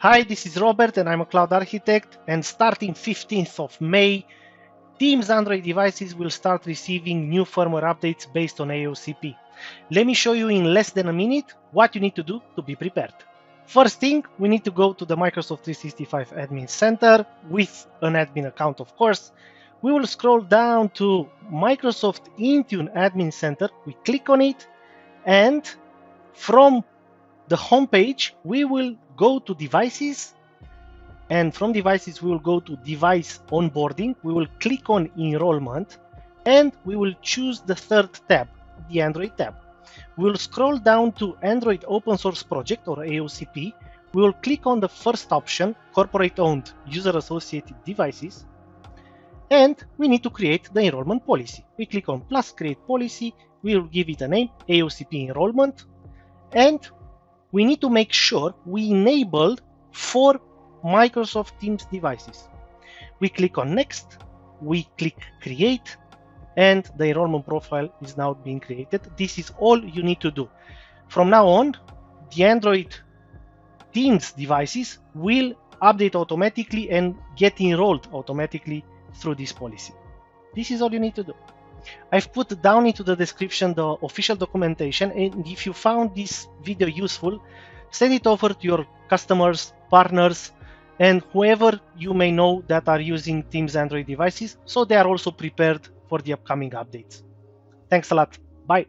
Hi, this is Robert and I'm a cloud architect, and starting 15th of May, Teams Android devices will start receiving new firmware updates based on AOSP. Let me show you in less than a minute what you need to do to be prepared. First thing, we need to go to the Microsoft 365 Admin Center with an admin account, of course. We will scroll down to Microsoft Intune Admin Center. We click on it, and from the home page, we will go to Devices, and from Devices, we will go to Device Onboarding. We will click on Enrollment, and we will choose the third tab, the Android tab. We will scroll down to Android Open Source Project, or AOSP. We will click on the first option, Corporate Owned User Associated Devices, and we need to create the enrollment policy. We click on plus create policy. We will give it a name, AOSP enrollment, and we need to make sure we enable for Microsoft Teams devices. We click on next, we click create, and the enrollment profile is now being created. This is all you need to do. From now on, the Android Teams devices will update automatically and get enrolled automatically through this policy. This is all you need to do. I've put down into the description the official documentation, and if you found this video useful, send it over to your customers, partners, and whoever you may know that are using Teams Android devices, so they are also prepared for the upcoming updates. Thanks a lot. Bye.